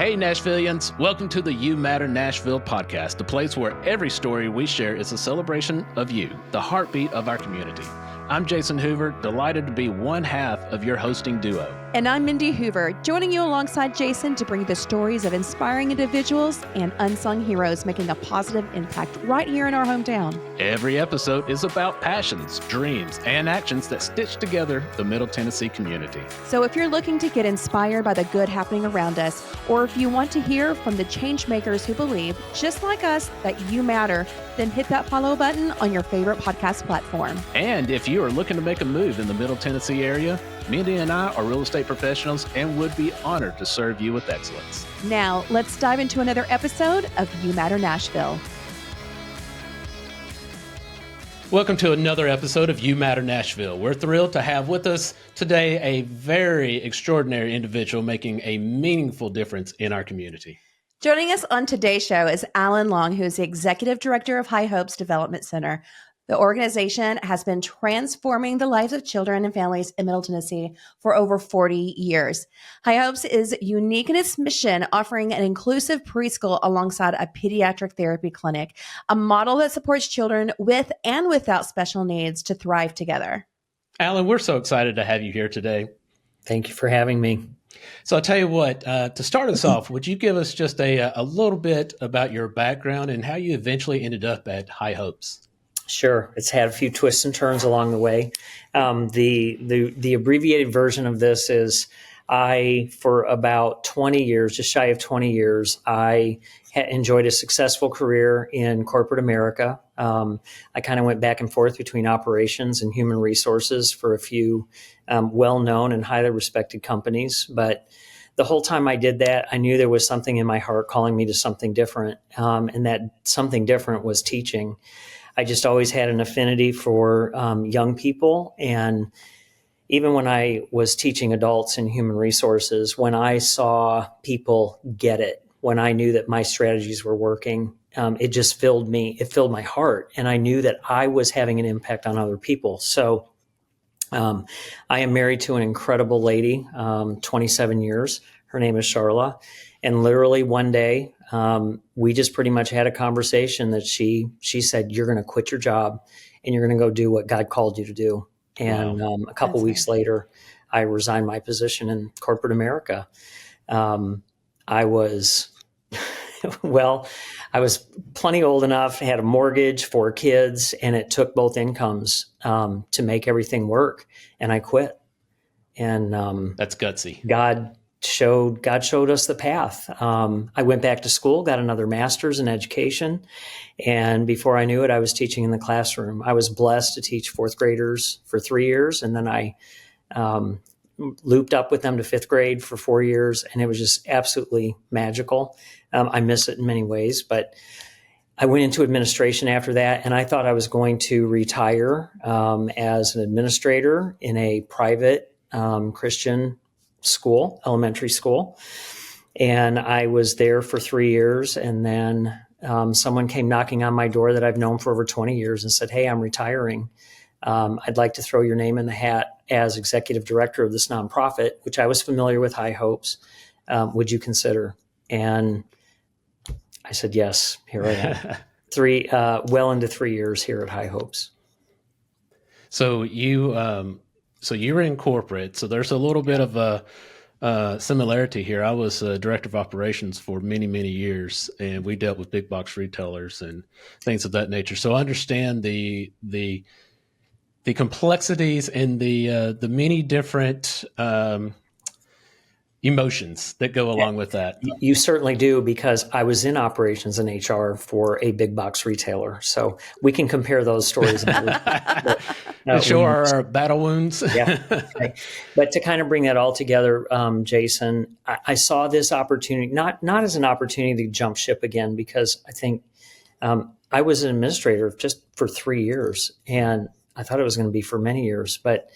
Hey, Nashvillians. Welcome to the You Matter Nashville podcast, the place where every story we share is a celebration of you, the heartbeat of our community. I'm Jason Hoover, delighted to be one half of your hosting duo. And I'm Mindy Hoover, joining you alongside Jason to bring the stories of inspiring individuals and unsung heroes making a positive impact right here in our hometown. Every episode is about passions, dreams, and actions that stitch together the Middle Tennessee community. So if you're looking to get inspired by the good happening around us, or if you want to hear from the change makers who believe, just like us, that you matter, then hit that follow button on your favorite podcast platform. And if you are looking to make a move in the Middle Tennessee area, Mindy and I are real estate professionals and would be honored to serve you with excellence. Now, let's dive into another episode of You Matter Nashville. Welcome to another episode of You Matter Nashville. We're thrilled to have with us today a very extraordinary individual making a meaningful difference in our community. Joining us on today's show is Alan Long, who is the Executive Director of High Hopes Development Center. The organization has been transforming the lives of children and families in Middle Tennessee for over 40 years. High Hopes is unique in its mission, offering an inclusive preschool alongside a pediatric therapy clinic, a model that supports children with and without special needs to thrive together. Alan, we're so excited to have you here today. Thank you for having me. So I'll tell you what, to start us off, would you give us just a little bit about your background and how you eventually ended up at High Hopes? Sure. It's had a few twists and turns along the way. The abbreviated version of this is for about 20 years, just shy of 20 years, I enjoyed a successful career in corporate America. I kind of went back and forth between operations and human resources for a few well-known and highly respected companies. But the whole time I did that, I knew there was something in my heart calling me to something different. And that something different was teaching. I just always had an affinity for young people. And even when I was teaching adults in human resources, when I saw people get it, when I knew that my strategies were working, it just filled me. It filled my heart. And I knew that I was having an impact on other people. So I am married to an incredible lady, 27 years. Her name is Charla. And literally one day, we just pretty much had a conversation that she said, you're going to quit your job and you're going to go do what God called you to do. And a couple weeks later, I resigned my position in corporate America. I was plenty old enough, had a mortgage, 4 kids, and it took both incomes to make everything work. And I quit. And that's gutsy. God showed us the path. I went back to school, got another master's in education. And before I knew it, I was teaching in the classroom. I was blessed to teach 4th graders for 3 years. And then I looped up with them to 5th grade for 4 years. And it was just absolutely magical. I miss it in many ways, but I went into administration after that. And I thought I was going to retire as an administrator in a private Christian school, elementary school. And I was there for 3 years. And then someone came knocking on my door that I've known for over 20 years and said, hey, I'm retiring. I'd like to throw your name in the hat as executive director of this nonprofit, which I was familiar with High Hopes. Would you consider? And I said, yes, here I am. Well into 3 years here at High Hopes. So you were in corporate, so there's a little bit of a similarity here. I was director of operations for many, many years, and we dealt with big box retailers and things of that nature. So I understand the complexities and the many different emotions that go along with that. You certainly do, because I was in operations and HR for a big box retailer. So we can compare those stories. Sure are battle wounds. Yeah. Right. But to kind of bring that all together, Jason, I saw this opportunity, not as an opportunity to jump ship again, because I think I was an administrator just for 3 years, and I thought it was going to be for many years. But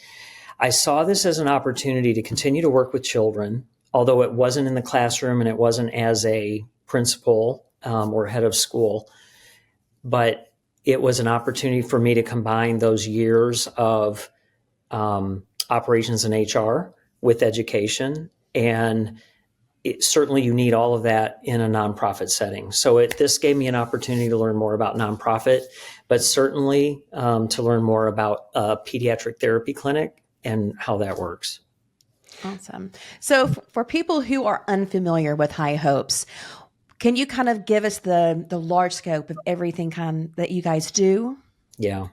I saw this as an opportunity to continue to work with children, although it wasn't in the classroom and it wasn't as a principal or head of school, but it was an opportunity for me to combine those years of operations and HR with education and certainly you need all of that in a nonprofit setting. So this gave me an opportunity to learn more about nonprofit, but certainly to learn more about a pediatric therapy clinic and how that works. Awesome. So for people who are unfamiliar with High Hopes, can you kind of give us the large scope of everything that you guys do? Yeah.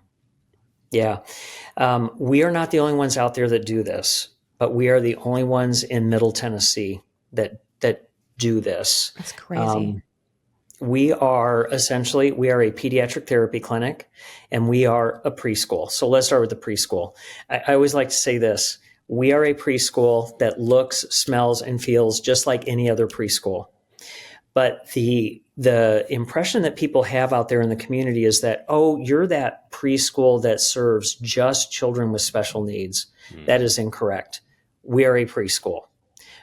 Yeah. We are not the only ones out there that do this, but we are the only ones in Middle Tennessee that do this. That's crazy. We are a pediatric therapy clinic, and we are a preschool. So let's start with the preschool. I always like to say this. We are a preschool that looks, smells, and feels just like any other preschool. But the impression that people have out there in the community is that, oh, you're that preschool that serves just children with special needs. That is incorrect. We are a preschool.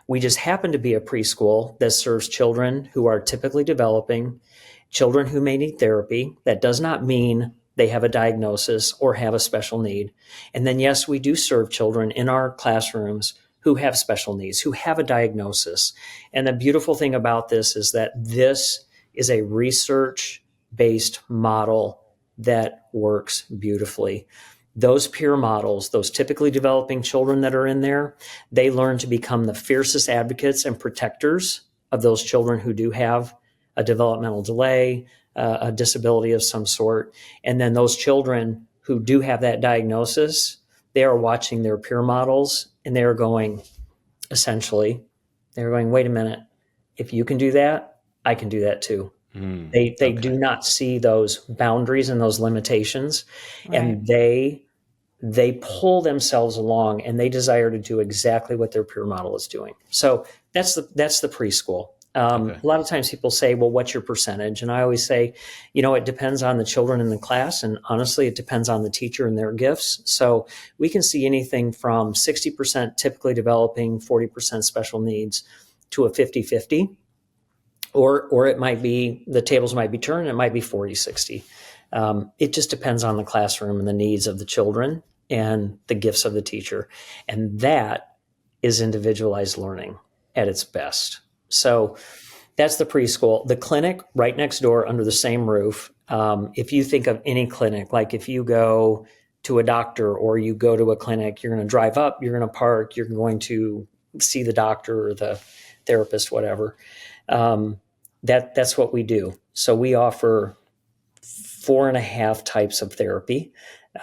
We just happen to be a preschool that serves children who are typically developing, children who may need therapy. That does not mean they have a diagnosis or have a special need. And then, yes, we do serve children in our classrooms who have special needs, who have a diagnosis. And the beautiful thing about this is that this is a research-based model that works beautifully. Those peer models, those typically developing children that are in there, they learn to become the fiercest advocates and protectors of those children who do have a developmental delay, a disability of some sort. And then those children who do have that diagnosis, they are watching their peer models and they're going, wait a minute, if you can do that, I can do that too. They do not see those boundaries and those limitations, Right. and they pull themselves along and they desire to do exactly what their peer model is doing. So that's the preschool. A lot of times people say, well, what's your percentage? And I always say, it depends on the children in the class. And honestly, it depends on the teacher and their gifts. So we can see anything from 60% typically developing, 40% special needs to a 50-50. Or it might be, the tables might be turned, it might be 40-60. It just depends on the classroom and the needs of the children and the gifts of the teacher. And that is individualized learning at its best. So that's the preschool. The clinic right next door under the same roof. If you think of any clinic, like if you go to a doctor or you go to a clinic, you're going to drive up, you're going to park, you're going to see the doctor or the therapist, whatever. That's what we do. So we offer 4.5 types of therapy.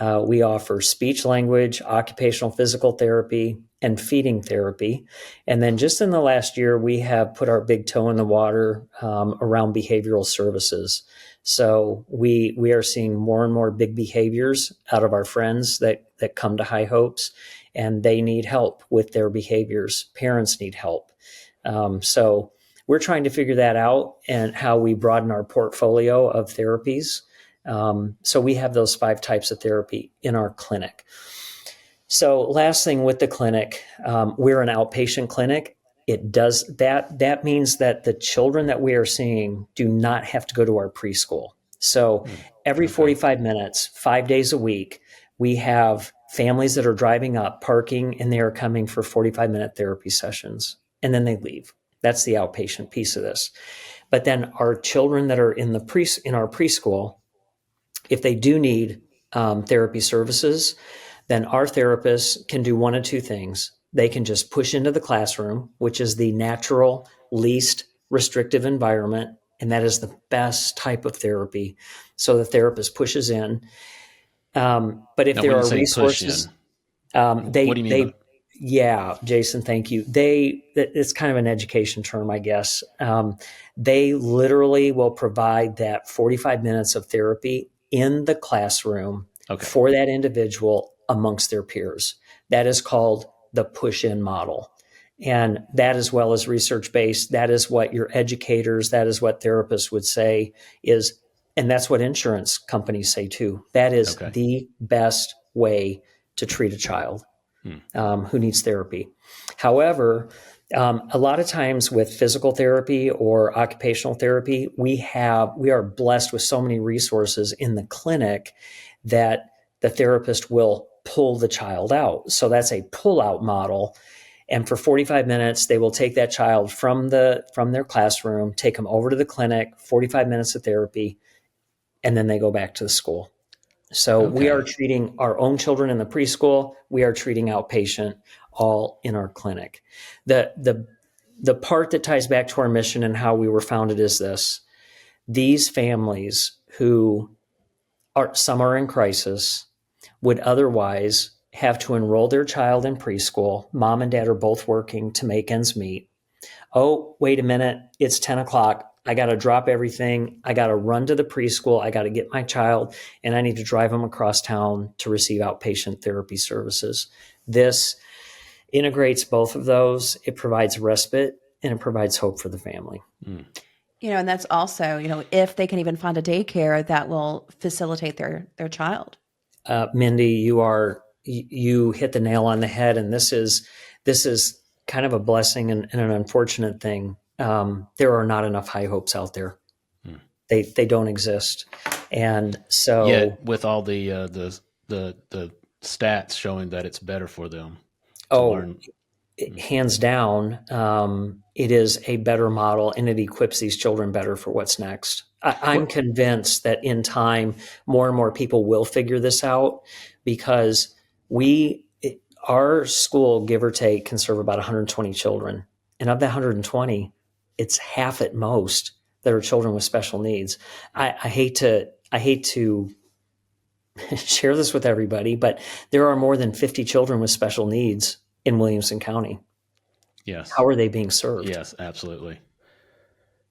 We offer speech language, occupational physical therapy, and feeding therapy. And then just in the last year, we have put our big toe in the water around behavioral services. So we are seeing more and more big behaviors out of our friends that come to High Hopes, and they need help with their behaviors. Parents need help. So we're trying to figure that out and how we broaden our portfolio of therapies. So we have those 5 types of therapy in our clinic. So last thing with the clinic, we're an outpatient clinic. It does that means that the children that we are seeing do not have to go to our preschool. So every 45 minutes, 5 days a week, we have families that are driving up, parking, and they are coming for 45-minute therapy sessions, and then they leave. That's the outpatient piece of this. But then our children that are in our preschool, if they do need therapy services, then our therapists can do one of 2 things. They can just push into the classroom, which is the natural, least restrictive environment, and that is the best type of therapy. So the therapist pushes in. But if there are resources, what do you mean? Yeah, Jason, thank you. It's kind of an education term, I guess. They literally will provide that 45 minutes of therapy in the classroom for that individual amongst their peers. That is called the push-in model. And that, as well as research-based, that is what your educators, that is what therapists would say is, and that's what insurance companies say too. That is the best way to treat a child who needs therapy. However, a lot of times with physical therapy or occupational therapy, we are blessed with so many resources in the clinic that the therapist will pull the child out. So that's a pull-out model. And for 45 minutes, they will take that child from their classroom, take them over to the clinic, 45 minutes of therapy, and then they go back to the school. So we are treating our own children in the preschool. We are treating outpatient all in our clinic. The part that ties back to our mission and how we were founded is this. These families who some are in crisis would otherwise have to enroll their child in preschool. Mom and dad are both working to make ends meet. Oh, wait a minute. It's 10 o'clock. I got to drop everything. I got to run to the preschool. I got to get my child, and I need to drive them across town to receive outpatient therapy services. This integrates both of those. It provides respite and it provides hope for the family. And that's also, if they can even find a daycare that will facilitate their child. Mindy, you hit the nail on the head, and this is kind of a blessing and an unfortunate thing. There are not enough high hopes out there. They don't exist, and so yet with all the stats showing that it's better for them to learn. Hands down, it is a better model, and it equips these children better for what's next. I'm convinced that in time, more and more people will figure this out, because our school, give or take, can serve about 120 children. And of that 120, it's half at most that are children with special needs. I hate to share this with everybody, but there are more than 50 children with special needs in Williamson County. Yes. How are they being served? Yes, absolutely.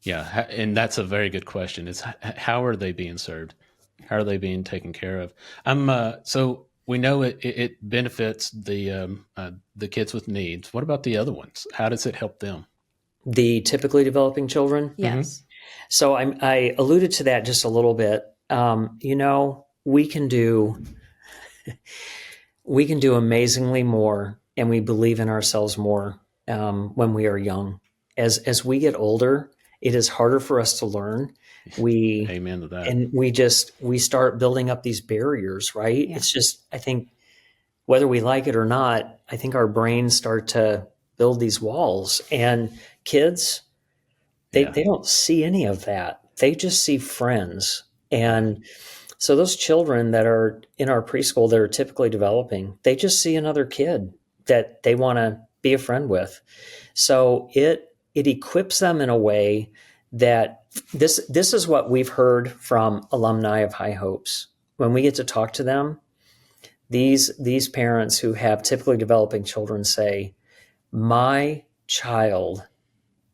Yeah. And that's a very good question. Is how are they being served? How are they being taken care of? So we know it benefits the kids with needs. What about the other ones? How does it help them? The typically developing children? Yes. So I alluded to that just a little bit. We can do amazingly more, and we believe in ourselves more when we are young. As we get older, it is harder for us to learn. Amen to that. And we start building up these barriers, right? Yeah. It's just, I think, whether we like it or not, I think our brains start to build these walls. And kids, they don't see any of that. They just see friends. And so those children that are in our preschool that are typically developing, they just see another kid that they want to be a friend with. So it equips them in a way that this is what we've heard from alumni of High Hopes. When we get to talk to them, these parents who have typically developing children say, my child,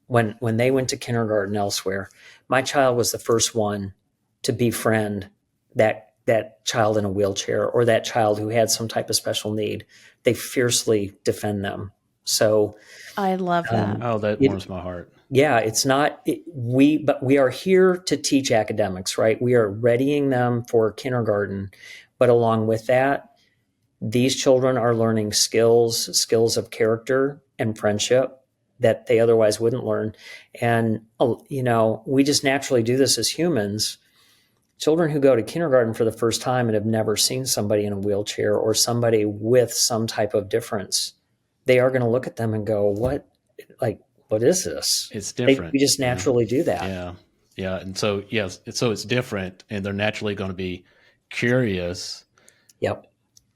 when they went to kindergarten elsewhere, my child was the first one to befriend that child in a wheelchair or that child who had some type of special need. They fiercely defend them. So I love that. That warms my heart. Yeah, it's not but we are here to teach academics, right? We are readying them for kindergarten, but along with that, these children are learning skills of character and friendship that they otherwise wouldn't learn. And we just naturally do this as humans. Children who go to kindergarten for the first time and have never seen somebody in a wheelchair or somebody with some type of difference, they are going to look at them and go, what is this? It's different. We just naturally do that. Yeah. Yeah. And so, so it's different, and they're naturally going to be curious. Yep.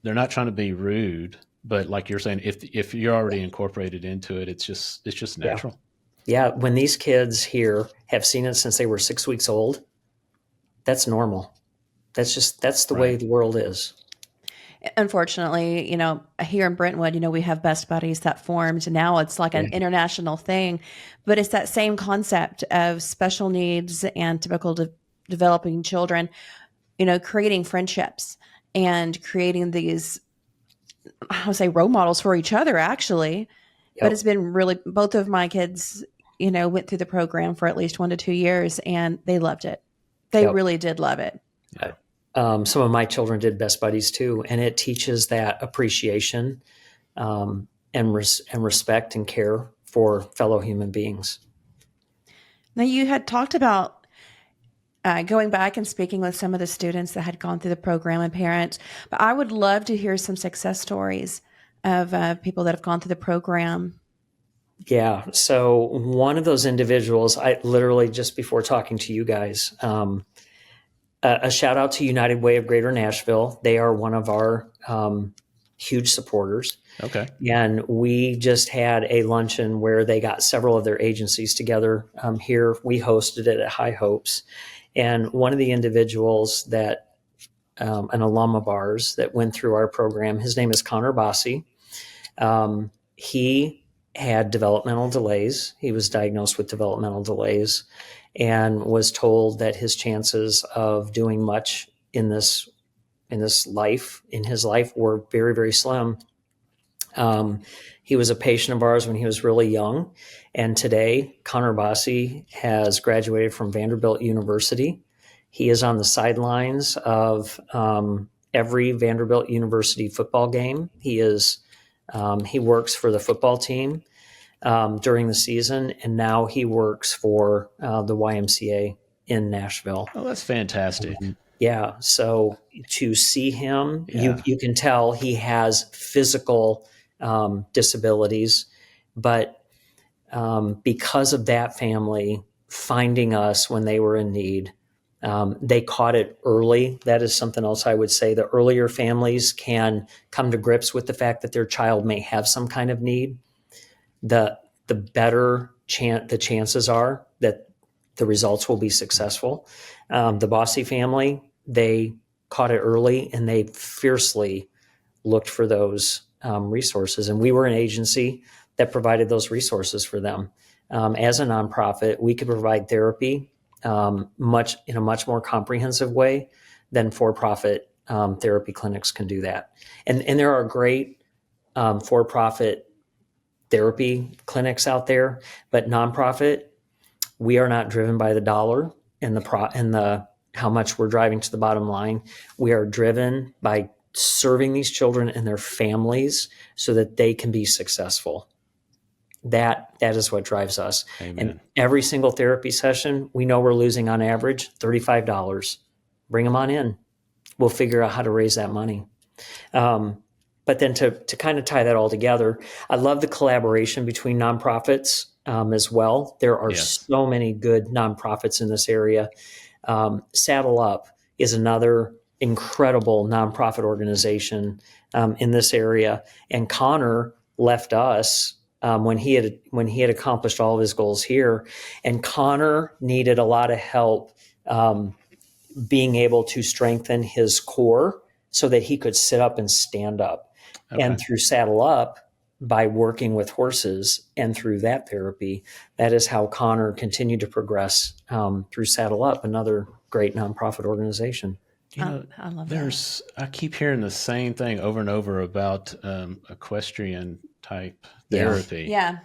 They're not trying to be rude, but like you're saying, if you're already incorporated into it, it's just natural. Yeah. When these kids here have seen it since they were 6 weeks old, that's normal. That's the way the world is. Unfortunately, here in Brentwood, we have Best Buddies that formed. And now it's like an international thing, but it's that same concept of special needs and typical developing children, creating friendships and creating these, I would say, role models for each other, actually. Yep. But it's been really, both of my kids, went through the program for at least 1 to 2 years, and they loved it. They really did love it. Yeah. Some of my children did Best Buddies too, and it teaches that appreciation and respect and care for fellow human beings. Now, you had talked about going back and speaking with some of the students that had gone through the program and parents, but I would love to hear some success stories of people that have gone through the program? Yeah. So one of those individuals, I literally just before talking to you guys, a shout out to United Way of Greater Nashville. They are one of our huge supporters. Okay. And we just had a luncheon where they got several of their agencies together here. We hosted it at High Hopes. And one of the individuals that, an alum of ours that went through our program, his name is Connor Bossi. He had developmental delays. He was diagnosed with developmental delays and was told that his chances of doing much in his life were very, very slim. He was a patient of ours when he was really young. And today, Connor Bossi has graduated from Vanderbilt University. He is on the sidelines of every Vanderbilt University football game. He works for the football team during the season, and now he works for the YMCA in Nashville. Oh, that's fantastic. Yeah. So to see him, Yeah. you can tell he has physical disabilities, but because of that family finding us when they were in need, they caught it early. That is something else I would say. The earlier families can come to grips with the fact that their child may have some kind of need, the better the chances are that the results will be successful. The Bossy family, they caught it early and they fiercely looked for those resources. And we were an agency that provided those resources for them. As a nonprofit, we could provide therapy in a much more comprehensive way than for-profit therapy clinics can do that. And there are great for-profit therapy clinics out there, but nonprofit, we are not driven by the dollar and the how much we're driving to the bottom line. We are driven by serving these children and their families so that they can be successful. That is what drives us. Amen. And every single therapy session, we know we're losing on average $35. Bring them on in. We'll figure out how to raise that money. But then to kind of tie that all together, I love the collaboration between nonprofits as well. There are so many good nonprofits in this area. Saddle Up is another incredible nonprofit organization in this area. And Connor left us when he had accomplished all of his goals here. And Connor needed a lot of help being able to strengthen his core so that he could sit up and stand up. Okay. And through Saddle Up, by working with horses and through that therapy, that is how Connor continued to progress through Saddle Up, another great nonprofit organization. You know, I love that. I keep hearing the same thing over and over about equestrian type therapy. Yeah.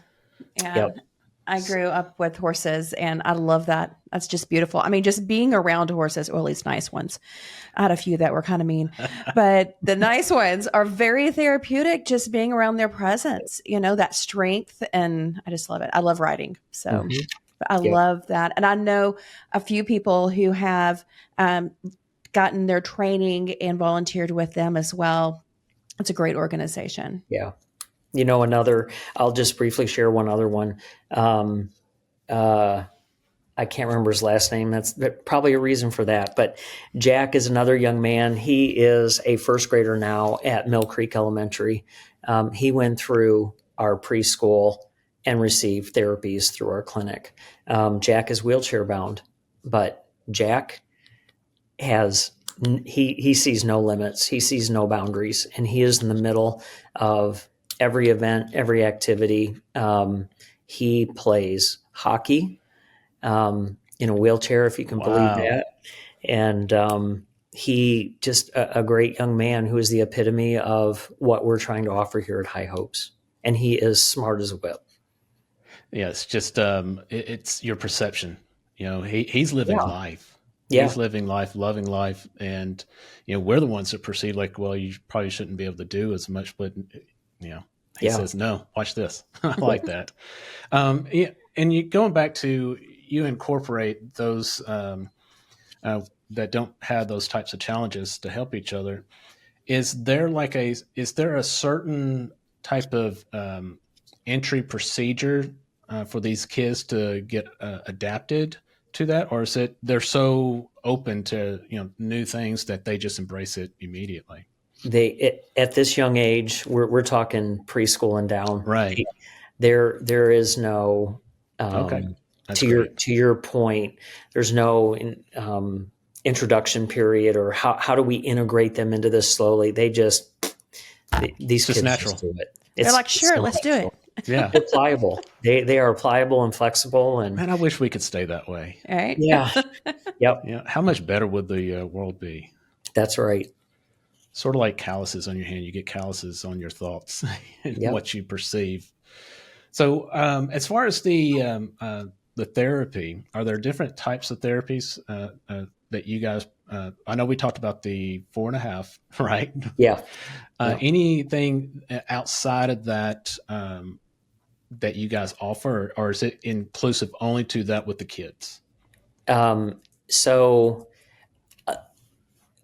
Yep. I grew up with horses and I love that. That's just beautiful. I mean, just being around horses, or at least nice ones. I had a few that were kind of mean, but the nice ones are very therapeutic, just being around their presence, that strength. And I just love it. I love riding. So I love that. And I know a few people who have gotten their training and volunteered with them as well. It's a great organization. Yeah. I'll just briefly share one other one. I can't remember his last name. That's probably a reason for that. But Jack is another young man. He is a first grader now at Mill Creek Elementary. He went through our preschool and received therapies through our clinic. Jack is wheelchair bound, but Jack he sees no limits. He sees no boundaries, and he is in the middle of every event, every activity. He plays hockey in a wheelchair, if you can believe that. And he just a great young man who is the epitome of what we're trying to offer here at High Hopes. And he is smart as a whip. Yeah, it's just it's your perception. He's living life. Yeah. He's living life, loving life, and we're the ones that perceive like, well, you probably shouldn't be able to do as much, but he says, no, watch this. I like that. And going back to, you incorporate those that don't have those types of challenges to help each other. Is there a certain type of entry procedure for these kids to get adapted to that, or is it they're so open to new things that they just embrace it immediately? At this young age, we're talking preschool and down. Right. There is no Okay. That's to great. your point. There's no introduction period, or how do we integrate them into this slowly? These It's just kids just natural. do it. They're like, It's sure, so let's do it. natural. Yeah. They're pliable. They are pliable and flexible, and Man, I wish we could stay that way. Right? yeah, yep, Yeah. How much better would the world be? that's right. Sort of like calluses on your hand. You get calluses on your thoughts and Yep. what you perceive. So, as far as the therapy, are there different types of therapies that you guys? I know we talked about the 4.5, right? Yeah. Yeah. Anything outside of that that you guys offer, or is it inclusive only to that with the kids? So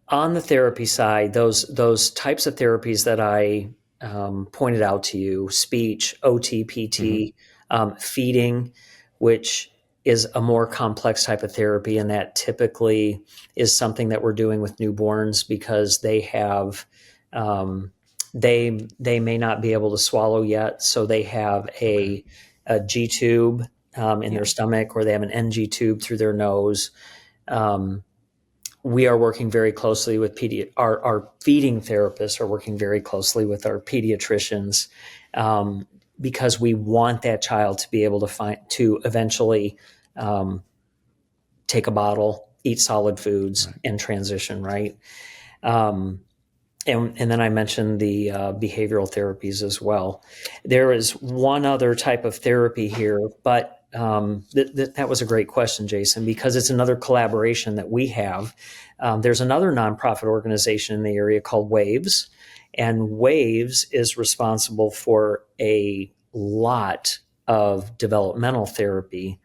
on the therapy side, those types of therapies that I pointed out to you, speech, OT, PT, feeding, which is a more complex type of therapy, and that typically is something that we're doing with newborns because they have they may not be able to swallow yet, so they have a G tube in their stomach, or they have an NG tube through their nose. We are working very closely with our feeding therapists are working very closely with our pediatricians because we want that child to be able to eventually take a bottle, eat solid foods, and transition, right? And then I mentioned the behavioral therapies as well. There is one other type of therapy here, but that was a great question, Jason, because it's another collaboration that we have. There's another nonprofit organization in the area called Waves, and Waves is responsible for a lot of developmental therapy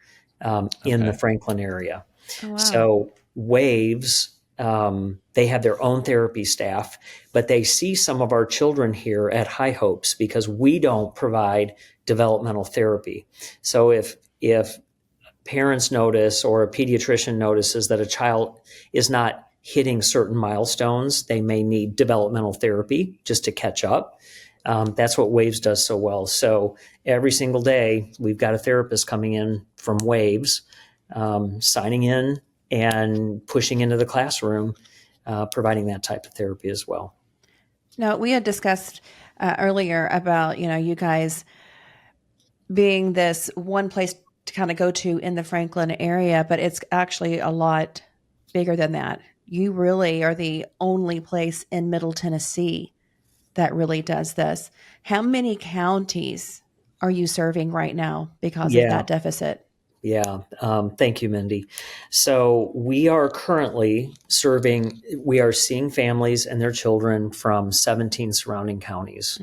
in the Franklin area. Oh, wow. So Waves, they have their own therapy staff, but they see some of our children here at High Hopes because we don't provide developmental therapy. So if parents notice, or a pediatrician notices that a child is not hitting certain milestones, they may need developmental therapy just to catch up. That's what Waves does so well. So every single day, we've got a therapist coming in from Waves, signing in and pushing into the classroom, providing that type of therapy as well. Now, we had discussed earlier about, you guys being this one place to kind of go to in the Franklin area, but it's actually a lot bigger than that. You really are the only place in Middle Tennessee that really does this. How many counties are you serving right now because of that deficit? Yeah. Thank you, Mindy. So we are currently seeing families and their children from 17 surrounding counties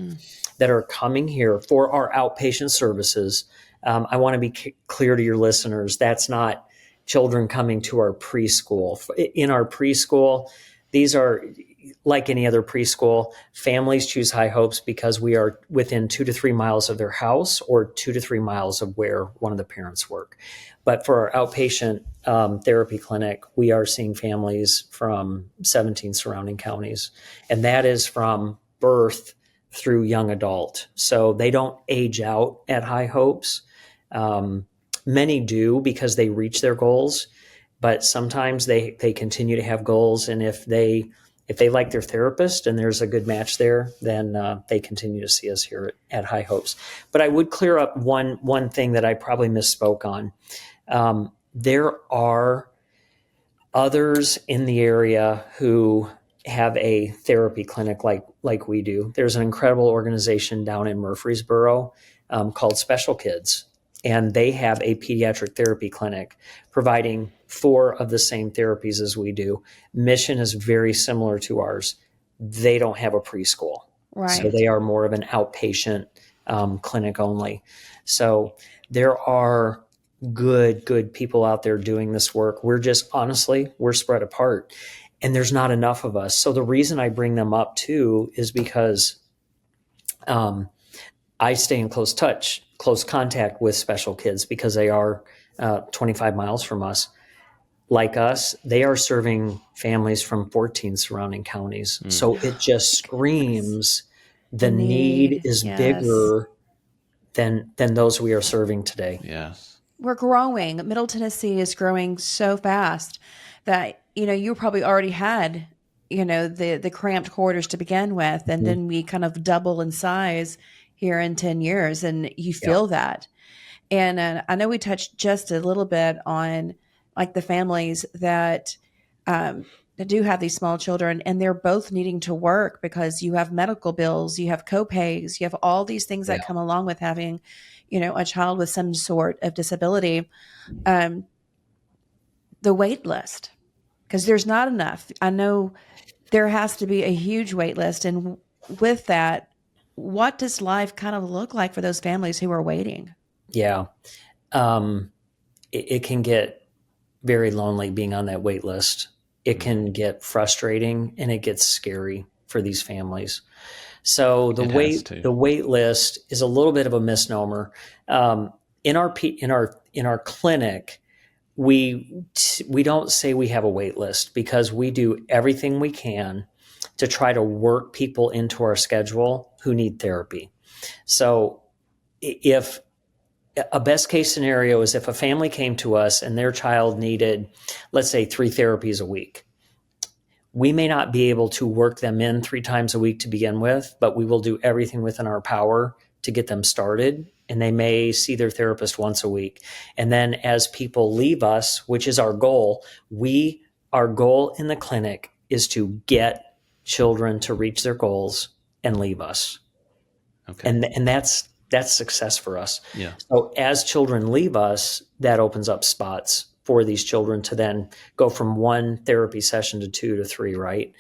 that are coming here for our outpatient services. I want to be clear to your listeners, that's not children coming to our preschool. In our preschool, these are like any other preschool. Families choose High Hopes because we are within 2 to 3 miles of their house, or 2 to 3 miles of where one of the parents work. But for our outpatient therapy clinic, we are seeing families from 17 surrounding counties. And that is from birth through young adult. So they don't age out at High Hopes. Many do because they reach their goals, but sometimes they continue to have goals. And if they like their therapist and there's a good match there, then they continue to see us here at High Hopes. But I would clear up one thing that I probably misspoke on. There are others in the area who have a therapy clinic like we do. There's an incredible organization down in Murfreesboro called Special Kids, and they have a pediatric therapy clinic providing 4 of the same therapies as we do. Mission is very similar to ours. They don't have a preschool. Right. So they are more of an outpatient clinic only. So there are good people out there doing this work. We're spread apart, and there's not enough of us. So the reason I bring them up too is because I stay in close contact with special kids because they are 25 miles from us. Like us, they are serving families from 14 surrounding counties. So it just screams The the need need, is yes. bigger than those we are serving today. Yes. We're growing. Middle Tennessee is growing so fast that, you probably already had, the cramped quarters to begin with, and Mhm. then we kind of double in size here in 10 years, and you Yeah, feel that. And I know we touched just a little bit on like the families that do have these small children, and they're both needing to work because you have medical bills, you have co-pays, you have all these things yeah, that come along with having, a child with some sort of disability. Um, the wait list, because there's not enough. I know there has to be a huge wait list, and with that, what does life kind of look like for those families who are waiting? yeah. It can get very lonely being on that wait list. It can get frustrating and it gets scary for these families. So It has to. the wait list is a little bit of a misnomer. In our clinic, we don't say we have a wait list because we do everything we can to try to work people into our schedule who need therapy. So if a best case scenario is if a family came to us and their child needed, let's say, 3 therapies a week, we may not be able to work them in 3 times a week to begin with, but we will do everything within our power to get them started. And they may see their therapist once a week. And then as people leave us, which is our goal, our goal in the clinic is to get children to reach their goals and leave us. Okay. And that's success for us. Yeah. So as children leave us, that opens up spots for these children to then go from 1 therapy session to 2 to 3, right?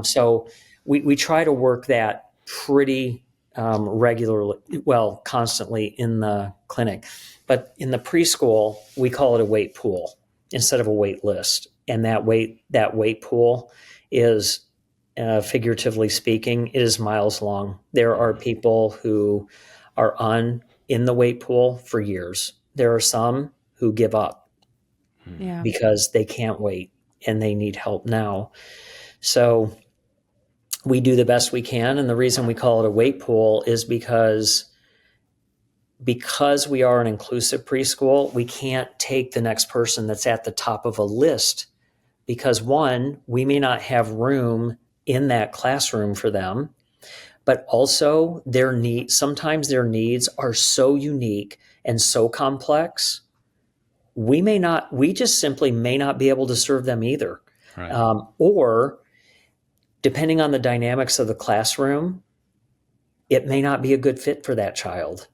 So we try to work that pretty regularly, well, constantly in the clinic. But in the preschool, we call it a wait pool instead of a wait list. And that wait pool is, figuratively speaking, is miles long. There are people who are in the wait pool for years. There are some who give up Yeah. because they can't wait and they need help now. So we do the best we can. And the reason we call it a wait pool is because we are an inclusive preschool, we can't take the next person that's at the top of a list because, one, we may not have room in that classroom for them, but also sometimes their needs are so unique and so complex, we just simply may not be able to serve them either. Right. Or depending on the dynamics of the classroom, it may not be a good fit for that child.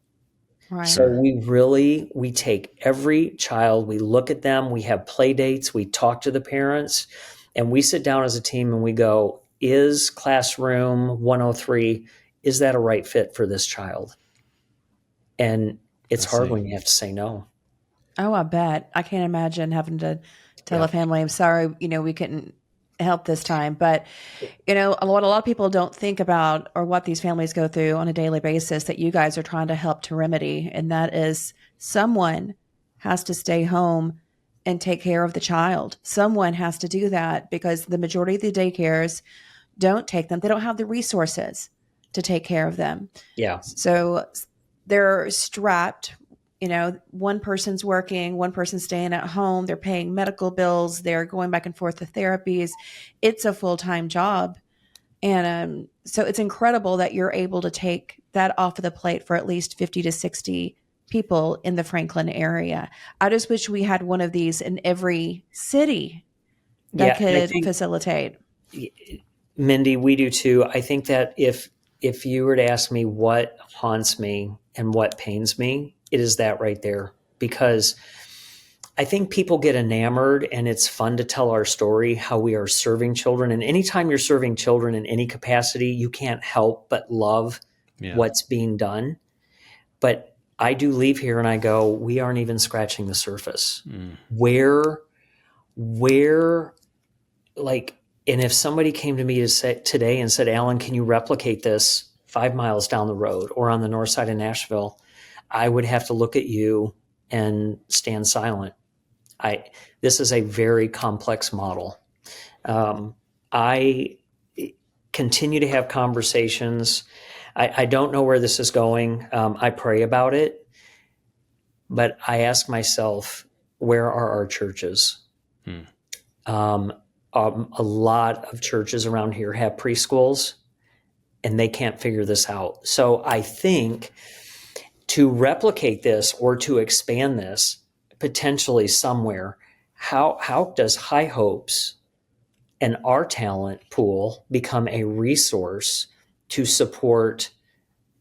Right. So we take every child, we look at them, we have play dates, we talk to the parents, and we sit down as a team and we go, is classroom 103, is that a right fit for this child? And it's I hard see. when you have to say no. Oh, I bet. I can't imagine having to tell Yeah. a family, I'm sorry, we couldn't help this time. But, what a lot of people don't think about or what these families go through on a daily basis that you guys are trying to help to remedy. And that is someone has to stay home and take care of the child. Someone has to do that because the majority of the daycares don't take them. They don't have the resources to take care of them. Yeah. So they're strapped. One person's working, one person's staying at home, they're paying medical bills, they're going back and forth to therapies. It's a full-time job. And so it's incredible that you're able to take that off of the plate for at least 50 to 60 people in the Franklin area. I just wish we had one of these in every city that Yeah. And I could think, facilitate. Mindy, we do too. I think that if you were to ask me what haunts me and what pains me, it is that right there. Because I think people get enamored and it's fun to tell our story, how we are serving children. And anytime you're serving children in any capacity, you can't help but love Yeah. what's being done. But I do leave here and I go, we aren't even scratching the surface. Where, like, and if somebody came to me today and said, Alan, can you replicate this 5 miles down the road or on the north side of Nashville, I would have to look at you and stand silent. This is a very complex model. I continue to have conversations. I don't know where this is going. I pray about it, but I ask myself, where are our churches? A lot of churches around here have preschools, and they can't figure this out. So I think to replicate this or to expand this potentially somewhere, how does High Hopes and our talent pool become a resource to support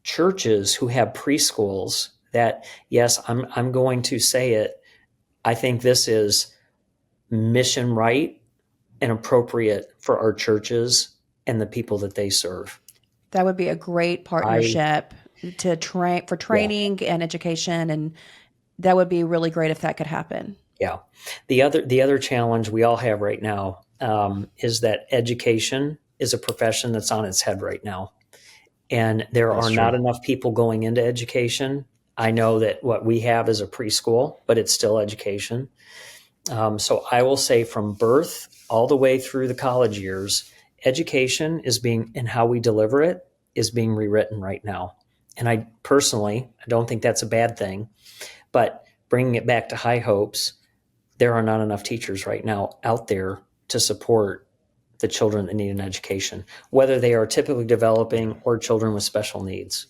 churches who have preschools that, yes, I'm going to say it, I think this is mission right and appropriate for our churches and the people that they serve. That would be a great partnership to train for training and education, and that would be really great if that could happen. Yeah. The other challenge we all have right now is that education is a profession that's on its head right now. And there are not enough people going into education. I know that what we have is a preschool, but it's still education. So I will say from birth all the way through the college years, education is being, and how we deliver it is being rewritten right now. And I don't think that's a bad thing, but bringing it back to High Hopes, there are not enough teachers right now out there to support the children that need an education, whether they are typically developing or children with special needs.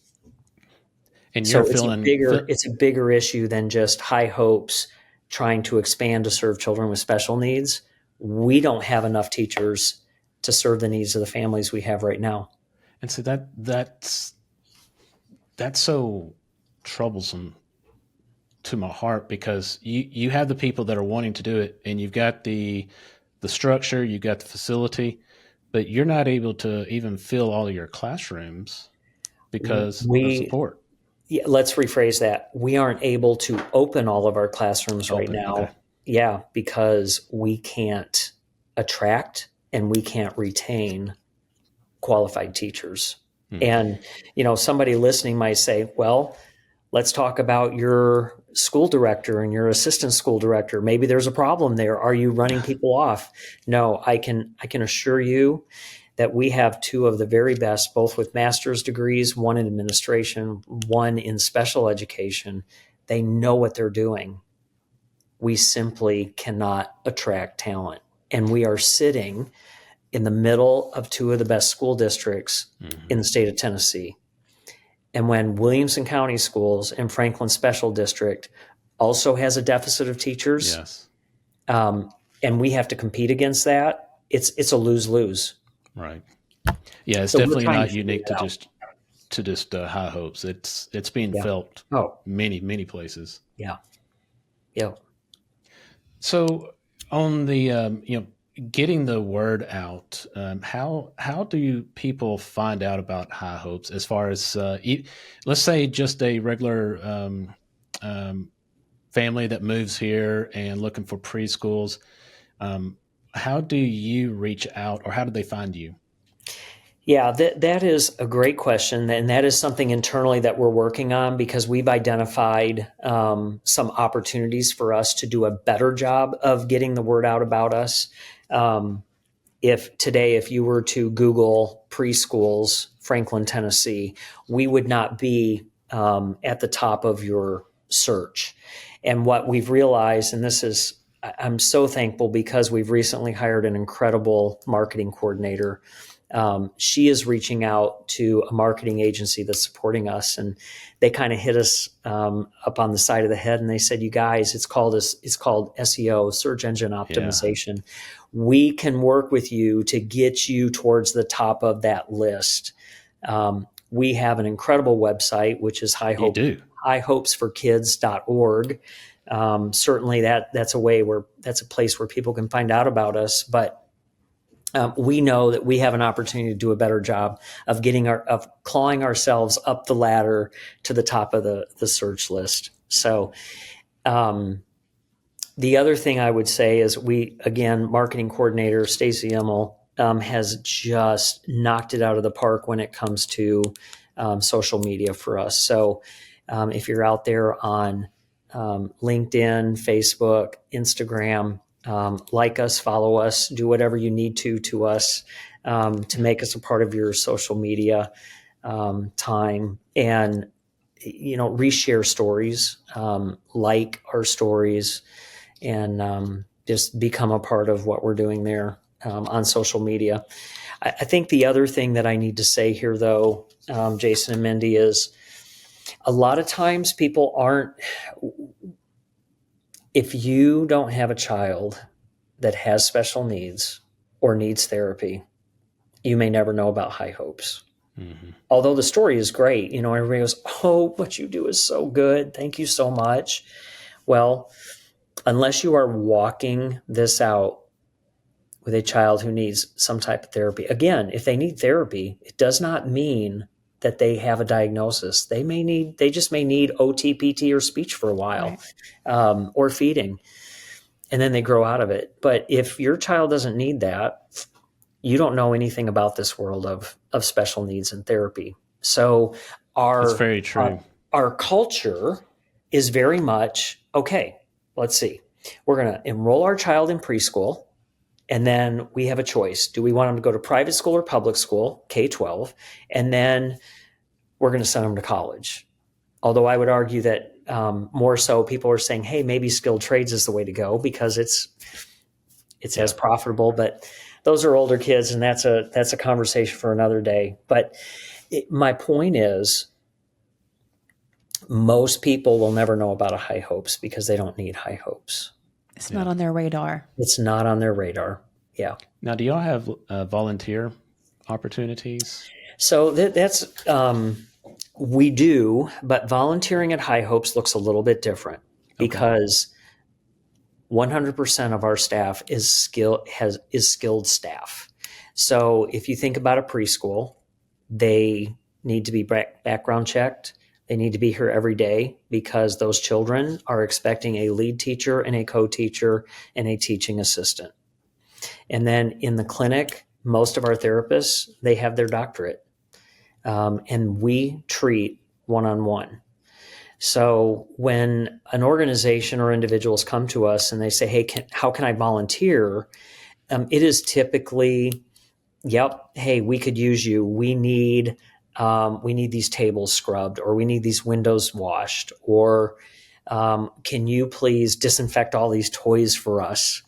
And So you're it's a bigger issue than just High Hopes trying to expand to serve children with special needs. We don't have enough teachers to serve the needs of the families we have right now. And so that's so troublesome to my heart, because you have the people that are wanting to do it, and you've got the structure, you've got the facility, but you're not able to even fill all of your classrooms because of support. Yeah, let's rephrase that. We aren't able to open all of our classrooms right now. Okay. Yeah, because we can't attract and we can't retain qualified teachers. And, somebody listening might say, well, let's talk about your school director and your assistant school director. Maybe there's a problem there. Are you running people off? No, I can assure you that we have two of the very best, both with master's degrees, one in administration, one in special education. They know what they're doing. We simply cannot attract talent. And we are sitting in the middle of two of the best school districts in the state of Tennessee. And when Williamson County Schools and Franklin Special District also has a deficit of teachers, Yes. And we have to compete against that, it's a lose-lose. Right. Yeah, it's So definitely not unique to just High Hopes. It's being felt many places. Yeah. Yeah. So on the getting the word out, how do people find out about High Hopes, as far as let's say just a regular family that moves here and looking for preschools? How do you reach out, or how do they find you? Yeah, that is a great question. And that is something internally that we're working on, because we've identified some opportunities for us to do a better job of getting the word out about us. If you were to Google preschools, Franklin, Tennessee, we would not be at the top of your search. And what we've realized, and I'm so thankful, because we've recently hired an incredible marketing coordinator. She is reaching out to a marketing agency that's supporting us, and they kind of hit us up on the side of the head, and they said, "You guys, it's called SEO, search engine optimization. Yeah. We can work with you to get you towards the top of that list." We have an incredible website, which is highhopesforkids.org. Certainly that's a place where people can find out about us, but we know that we have an opportunity to do a better job of clawing ourselves up the ladder to the top of the search list. So, the other thing I would say is marketing coordinator Stacey Emmel has just knocked it out of the park when it comes to social media for us. So if you're out there on LinkedIn, Facebook, Instagram, like us, follow us, do whatever you need to us to make us a part of your social media time, and reshare stories, like our stories, and just become a part of what we're doing there on social media. I think the other thing that I need to say here, though, Jason and Mindy, is a lot of times people aren't. If you don't have a child that has special needs or needs therapy, you may never know about High Hopes. Mm-hmm. Although the story is great, everybody goes, "Oh, what you do is so good. Thank you so much." Well, unless you are walking this out with a child who needs some type of therapy, again, if they need therapy, it does not mean that they have a diagnosis. They just may need OT, PT, or speech for a while, right. Or feeding, and then they grow out of it. But if your child doesn't need that, you don't know anything about this world of special needs and therapy. So that's very true. Our culture is very much, okay, let's see. We're going to enroll our child in preschool, and then we have a choice. Do we want them to go to private school or public school, K-12? And then we're going to send them to college. Although I would argue that more so people are saying, hey, maybe skilled trades is the way to go because it's as profitable. But those are older kids, and that's a conversation for another day. But my point is, most people will never know about a High Hopes because they don't need High Hopes. It's not on their radar. It's not on their radar. Yeah. Now, do y'all have volunteer opportunities? So that's we do, but volunteering at High Hopes looks a little bit different because 100% of our staff is skilled staff. So if you think about a preschool, they need to be background checked. They need to be here every day because those children are expecting a lead teacher and a co-teacher and a teaching assistant. And then in the clinic, most of our therapists, they have their doctorate. And we treat one-on-one. So when an organization or individuals come to us and they say, hey, how can I volunteer? It is typically, hey, we could use you. We need these tables scrubbed, or we need these windows washed, or can you please disinfect all these toys for us?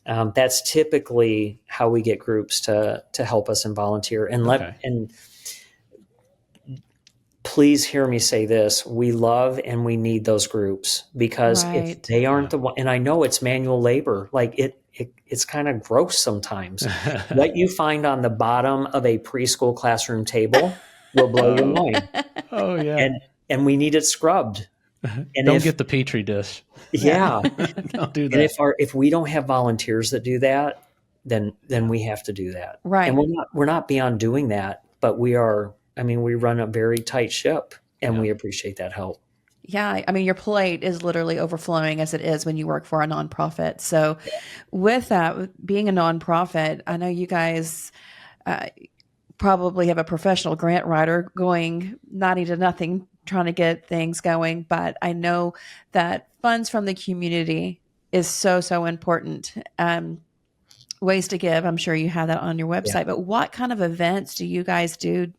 That's typically how we get groups to help us and volunteer. And please hear me say this: we love and we need those groups because if they aren't the one, and I know it's manual labor, like it's kind of gross sometimes. What you find on the bottom of a preschool classroom table will blow your mind. Oh yeah. And we need it scrubbed. And don't get the Petri dish. Yeah. Don't do that. And if we don't have volunteers that do that, then we have to do that. Right. And we're not beyond doing that, but we run a very tight ship, and we appreciate that help. Yeah. I mean, your plate is literally overflowing as it is when you work for a nonprofit. So with that, being a nonprofit, I know you guys probably have a professional grant writer going 90 to nothing, trying to get things going. But I know that funds from the community is so, so important. Ways to give, I'm sure you have that on your website, but what kind of events do you guys do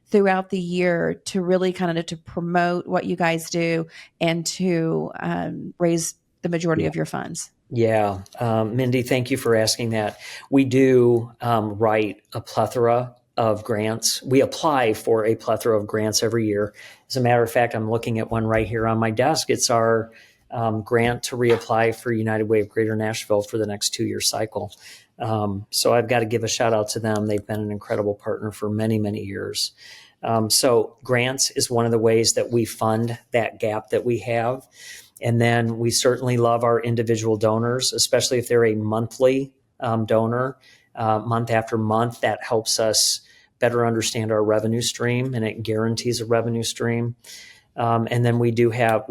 throughout the year to really kind of to promote what you guys do and to raise the majority of your funds? Yeah. Mindy, thank you for asking that. We do write a plethora of grants. We apply for a plethora of grants every year. As a matter of fact, I'm looking at one right here on my desk. It's our grant to reapply for United Way of Greater Nashville for the next 2-year cycle. So I've got to give a shout out to them. They've been an incredible partner for many, many years. So grants is one of the ways that we fund that gap that we have. And then we certainly love our individual donors, especially if they're a monthly donor, month after month. That helps us better understand our revenue stream, and it guarantees a revenue stream. And then we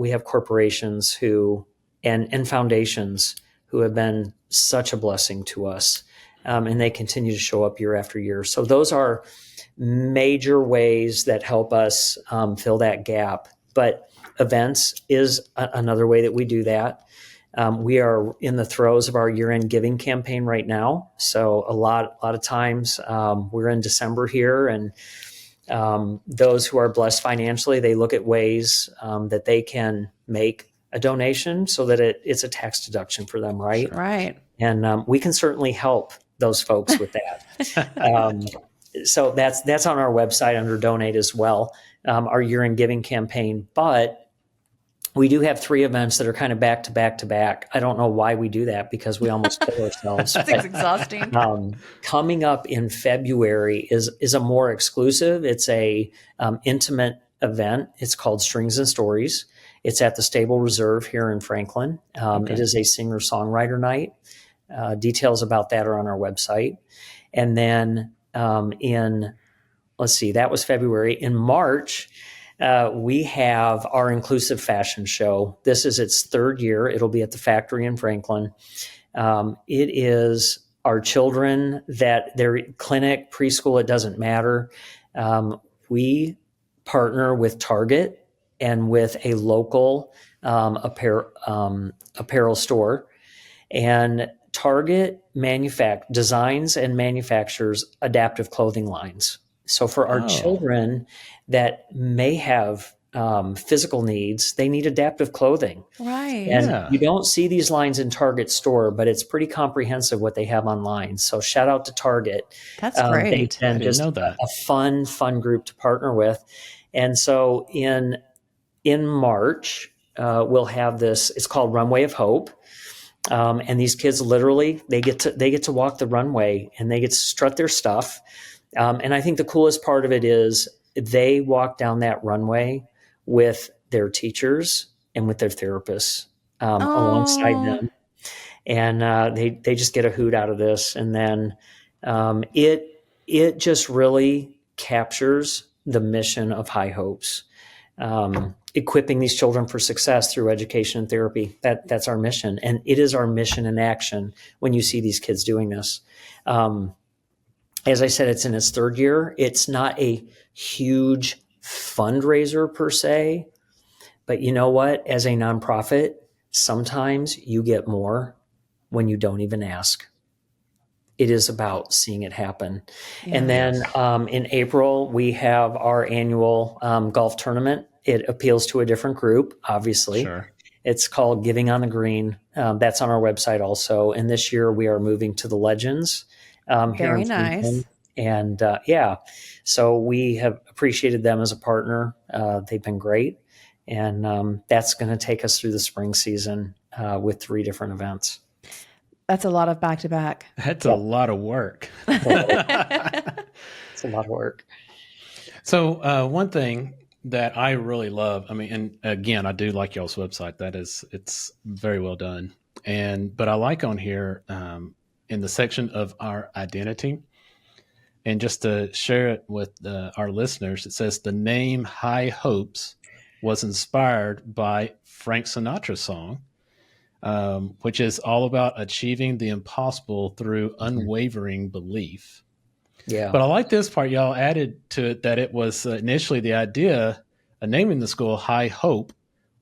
have corporations and foundations who have been such a blessing to us, and they continue to show up year after year. So those are major ways that help us fill that gap. But events is another way that we do that. We are in the throes of our year-end giving campaign right now. So a lot of times we're in December here, and those who are blessed financially, they look at ways that they can make a donation so that it's a tax deduction for them, right? Right. And we can certainly help those folks with that. So that's on our website under donate as well, our year-end giving campaign. But we do have 3 events that are kind of back to back to back. I don't know why we do that, because we almost kill ourselves. That's exhausting. Coming up in February is a more exclusive. It's a intimate event. It's called Strings and Stories. It's at the Stable Reserve here in Franklin. It is a singer-songwriter night. Details about that are on our website. And then that was February. In March, we have our inclusive fashion show. This is its 3rd year. It'll be at the factory in Franklin. It is our children that their clinic, preschool, it doesn't matter. We partner with Target and with a local apparel store. And Target designs and manufactures adaptive clothing lines. So for our children that may have physical needs, they need adaptive clothing. Right. And you don't see these lines in Target store, but it's pretty comprehensive what they have online. So shout out to Target. That's great. They've been didn't just know that. a fun group to partner with. And so in March, we'll have this. It's called Runway of Hope. And these kids literally they get to walk the runway and they get to strut their stuff. And I think the coolest part of it is they walk down that runway with their teachers and with their therapists alongside them. And they just get a hoot out of this. And then it just really captures the mission of High Hopes. Equipping these children for success through education and therapy. That's our mission. And it is our mission in action when you see these kids doing this. As I said, it's in its 3rd year. It's not a huge fundraiser per se, but you know what? As a nonprofit, sometimes you get more when you don't even ask. It is about seeing it happen. Yeah. And then in April, we have our annual golf tournament. It appeals to a different group, obviously. Sure. It's called Giving on the Green. That's on our website also. And this year we are moving to the Legends. Very nice. And so we have appreciated them as a partner. They've been great. And that's going to take us through the spring season with 3 different events. That's a lot of back-to-back. That's a lot of work. It's a lot of work. So one thing that I really love, I mean, and again, I do like y'all's website. It's very well done. But I like on here in the section of our identity, and just to share it with our listeners, it says the name High Hopes was inspired by Frank Sinatra's song, which is all about achieving the impossible through unwavering belief. Yeah. But I like this part y'all added to it, that it was initially the idea of naming the school High Hope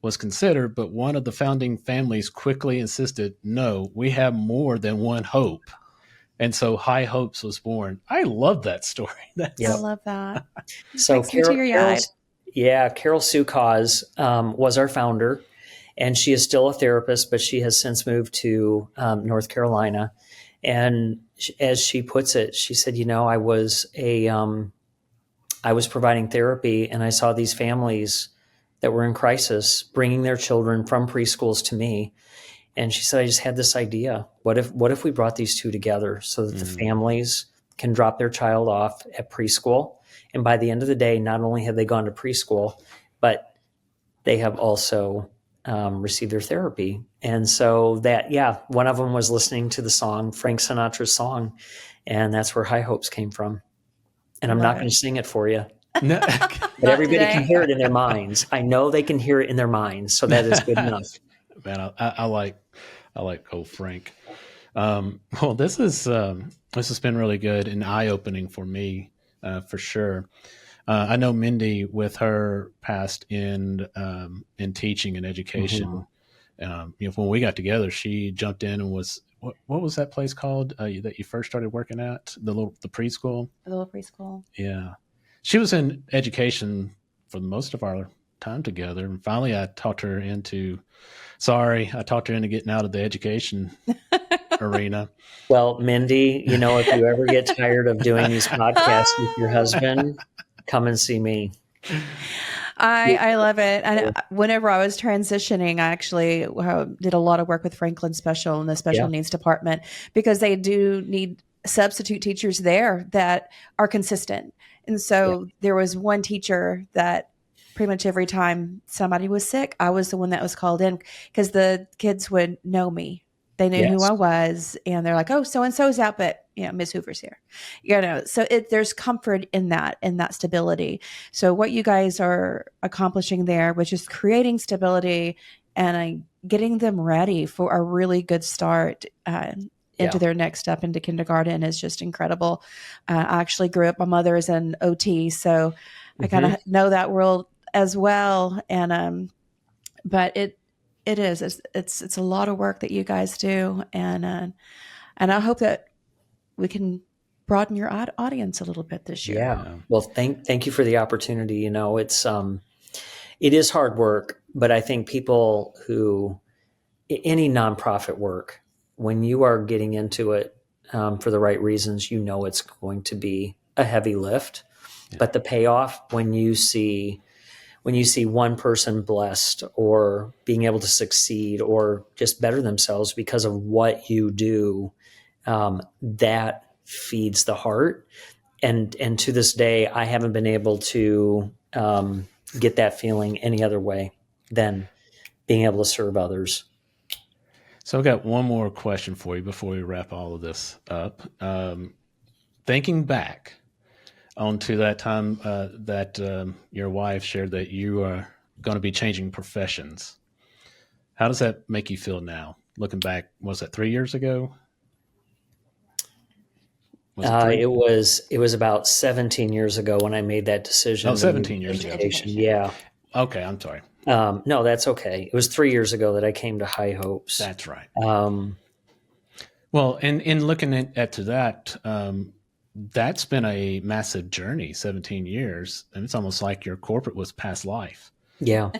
was considered, but one of the founding families quickly insisted, no, we have more than one hope. And so High Hopes was born. I love that story. I love that. So Carol Sukaz was our founder, and she is still a therapist, but she has since moved to North Carolina. And as she puts it, she said, I was providing therapy, and I saw these families that were in crisis bringing their children from preschools to me. And she said, I just had this idea. What if we brought these 2 together so that the families can drop their child off at preschool? And by the end of the day, not only have they gone to preschool, but they have also received their therapy. And so one of them was listening to the song, Frank Sinatra's song, and that's where High Hopes came from. And I'm not going to sing it for you. No. But everybody can hear it in their minds. I know they can hear it in their minds, so that is good enough. Man, I like old Frank. Well, this has been really good and eye-opening for me for sure. I know Mindy, with her past in teaching and Mhm. education, when we got together, she jumped in and was what was that place called that you first started working at, the preschool? A little preschool. Yeah, she was in education for most of our time together, and finally, I talked her into getting out of the education arena. Well, Mindy, if you ever get tired of doing these podcasts with your husband, come and see me. I love it. And whenever I was transitioning, I actually did a lot of work with Franklin Special and the special Yeah, needs department, because they do need substitute teachers there that are consistent. And yeah, so there was one teacher that pretty much every time somebody was sick, I was the one that was called in, because the kids would know me. They knew who I yes, was, and they're like, "Oh, so and so's out, but Miss Hoover's here." So there's comfort in that stability. So what you guys are accomplishing there, which is creating stability and getting them ready for a really good start into yeah. their next step into kindergarten, is just incredible. I actually grew up. My mother is an OT, so I kind Hmm. of know that world as well. But it is it's a lot of work that you guys do, and I hope that we can broaden your audience a little bit this year. Yeah. Yeah. Well, thank you for the opportunity. It is hard work, but I think people who any nonprofit work, when you are getting into it for the right reasons, it's going to be a heavy lift. Yeah. But the payoff, when you see one person blessed or being able to succeed or just better themselves because of what you do, that feeds the heart. And to this day, I haven't been able to get that feeling any other way than being able to serve others. So I've got one more question for you before we wrap all of this up. Thinking back onto that time that your wife shared that you are going to be changing professions, how does that make you feel now? Looking back, was that 3 years ago? Was it three? It was about 17 years ago when I made that Oh, decision to move 17 years into Into ago. education. education. Yeah. Okay, I'm sorry. No, that's okay. It was 3 years ago that I came to High Hopes. That's right. Um, Well, and in looking at to that, that's been a massive journey, 17 years. And it's almost like your corporate was past life. yeah,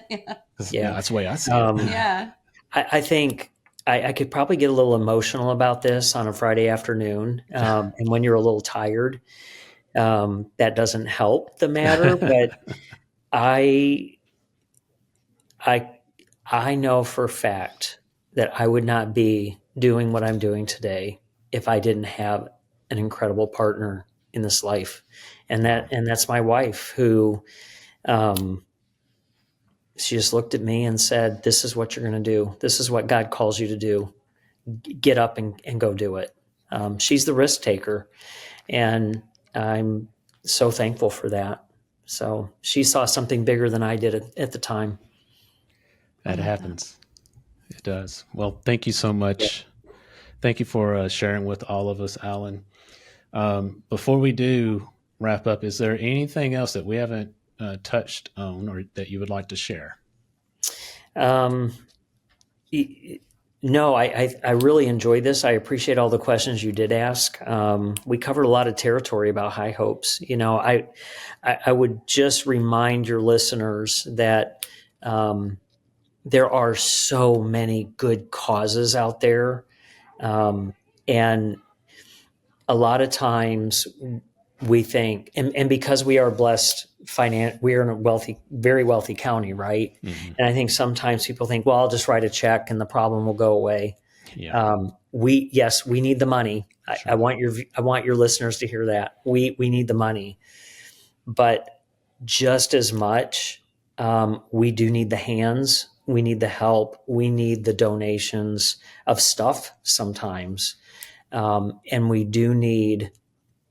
'Cause, yeah. that's the way I see it. Um, Yeah. I think I could probably get a little emotional about this on a Friday afternoon. And when you're a little tired, that doesn't help the matter. But I, I, I know for a fact that I would not be doing what I'm doing today if I didn't have an incredible partner in this life, and Wow. that's my wife, who um, she just looked at me and said, "This is what you're going to do. This is what God calls you to do. Get up and go do it." She's the risk taker, and I'm so thankful for that. So she saw something bigger than I did at the time. I That love that. happens. It does. Well, thank you so Yeah. much. Thank you for sharing with all of us, Alan. Before we do wrap up, is there anything else that we haven't touched on or that you would like to share? Um, no, I really enjoyed this. I appreciate all the questions you did ask. We covered a lot of territory about High Hopes. I would just remind your listeners that there are so many good causes out there, and a lot of times we think, and because we are blessed, we are in a very wealthy county, right? Mm-hmm. And I think sometimes people think, well, I'll just write a check and the problem will go away. Yeah, We need the money. I sure. want your listeners to hear that we need the money, but just as much, we do need the hands. We need the help. We need the donations of stuff sometimes, and we do need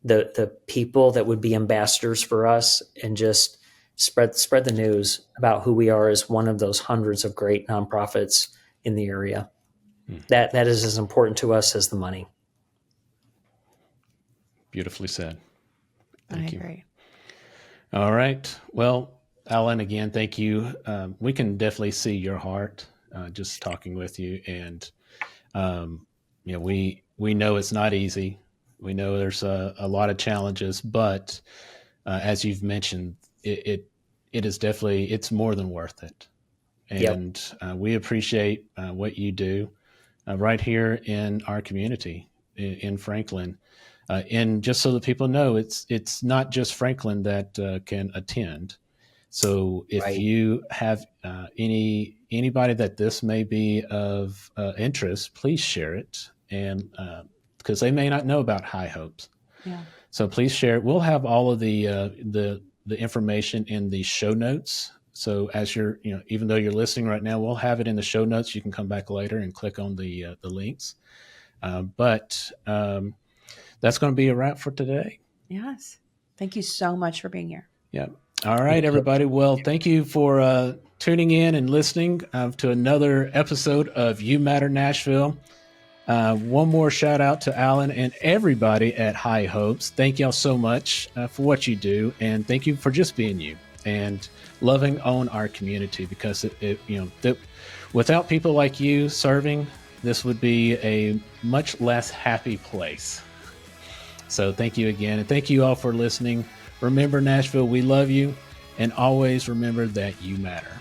the people that would be ambassadors for us and just spread the news about who we are as one of those hundreds of great nonprofits in the area. Mm. That is as important to us as the money. Beautifully said. Thank I you. agree. All right. Well, Alan, again, thank you. We can definitely see your heart just talking with you, and we know it's not easy. We know there's a lot of challenges, but as you've mentioned, it is definitely it's more than worth it, Yep. and we appreciate what you do right here in our community in Franklin. And just so that people know, it's not just Franklin that can attend. So if Right. you have anybody that this may be of interest, please share it, and because they may not know about High Hopes. Yeah. So please share it. We'll have all of the information in the show notes. So as you're, even though you're listening right now, we'll have it in the show notes. You can come back later and click on the links. But that's going to be a wrap for today. Yes. Thank you so much for being here. Yeah. All right, everybody. Well, thank you for tuning in and listening to another episode of You Matter Nashville. One more shout out to Alan and everybody at High Hopes. Thank y'all so much for what you do, and thank you for just being you and loving on our community, because without people like you serving, this would be a much less happy place. So thank you again, and thank you all for listening. Remember, Nashville, we love you, and always remember that you matter.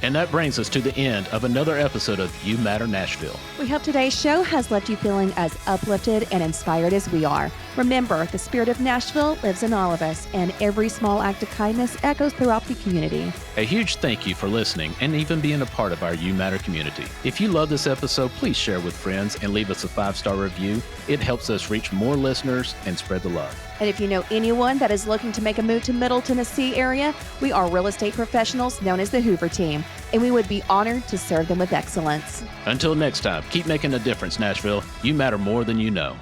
And that brings us to the end of another episode of You Matter Nashville. We hope today's show has left you feeling as uplifted and inspired as we are. Remember, the spirit of Nashville lives in all of us, and every small act of kindness echoes throughout the community. A huge thank you for listening and even being a part of our You Matter community. If you love this episode, please share with friends and leave us a 5-star review. It helps us reach more listeners and spread the love. And if you know anyone that is looking to make a move to Middle Tennessee area, we are real estate professionals known as the Hoover Team, and we would be honored to serve them with excellence. Until next time, keep making a difference, Nashville. You matter more than you know.